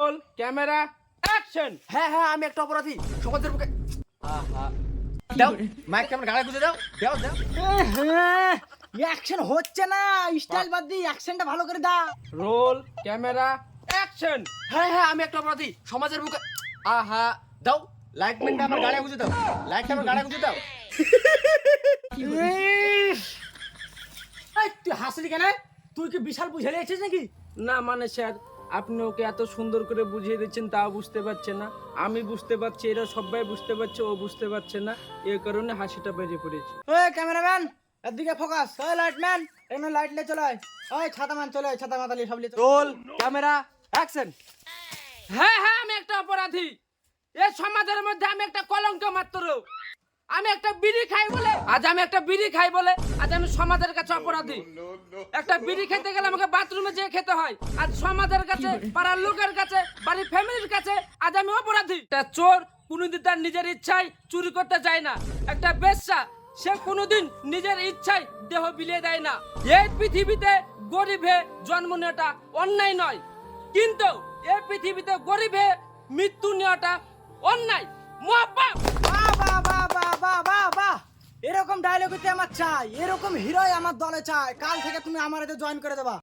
Roll camera action. হ্যাঁ হ্যাঁ আমি একটা অপরাধী সমাজের বুকে। আহা দাও মাইক ক্যামেরা গাড়ি গুজে দাও দাও দাও। অ্যাকশন হচ্ছে না, স্টাইল বাদ দি অ্যাকশনটা ভালো করে দা। Roll camera action. হ্যাঁ হ্যাঁ আমি একটা অপরাধী সমাজের বুকে। আহা দাও লাইট ম্যানটা আমার গাড়ি গুজে দাও, লাইট আমার গাড়ি গুজে দাও। এই তুই হাসলি কেন? তুই কি বিশাল বুঝে নিয়েছিস নাকি? না মানে স্যার, আপনি ওকে এত সুন্দর করে বুঝিয়ে দিচ্ছেন তাও বুঝতে পারছে না। আমি বুঝতে পারছি, এরা সবাই বুঝতে পারছে, ও বুঝতে পারছে না, এই কারণে হাসিটা বেরিয়ে পড়েছে। ওই ক্যামেরাম্যান এদিকে ফোকাস। ওই লাইটম্যান এখানে লাইট নিয়ে চলে আয়। ওই ছাতাম্যান চলে আয়, ছাতা মাতালি সব নিয়ে চলে আয়। Roll camera action. হ্যাঁ হ্যাঁ আমি একটা অপরাধী। এই সমাজের মধ্যে আমি একটা কলঙ্ক মাত্র। আমি একটা বিড়ি খাই বলে আজ আমি সমাজের কাছে অপরাধী। একটা বিড়ি খেতে গেলে আমাকে বাথরুমে যেয়ে খেতে হয়। আজ সমাজের কাছে, পাড়ার লোকের কাছে, বাড়ির ফ্যামিলির কাছে আজ আমি অপরাধী। একটা চোর কোনোদিন তার নিজের ইচ্ছায় চুরি করতে যায় না। একটা বেশ্যা সে কোনোদিন নিজের ইচ্ছায় দেহ বিলিয়ে দেয় না। এই পৃথিবীতে গরিব হয়ে জন্ম নেওয়াটা অন্যায় নয়, কিন্তু এই পৃথিবীতে গরিব হয়ে মৃত্যু নেওয়াটা অন্যায়, মহাপাপ। বাহ বাহ বাহ বাহ বাহ বাহ বাহ, এরকম ডায়লগ আমার চাই, এরকম হিরোই আমার দলে চাই। কাল থেকে তুমি আমার এতে জয়েন করে দেবা।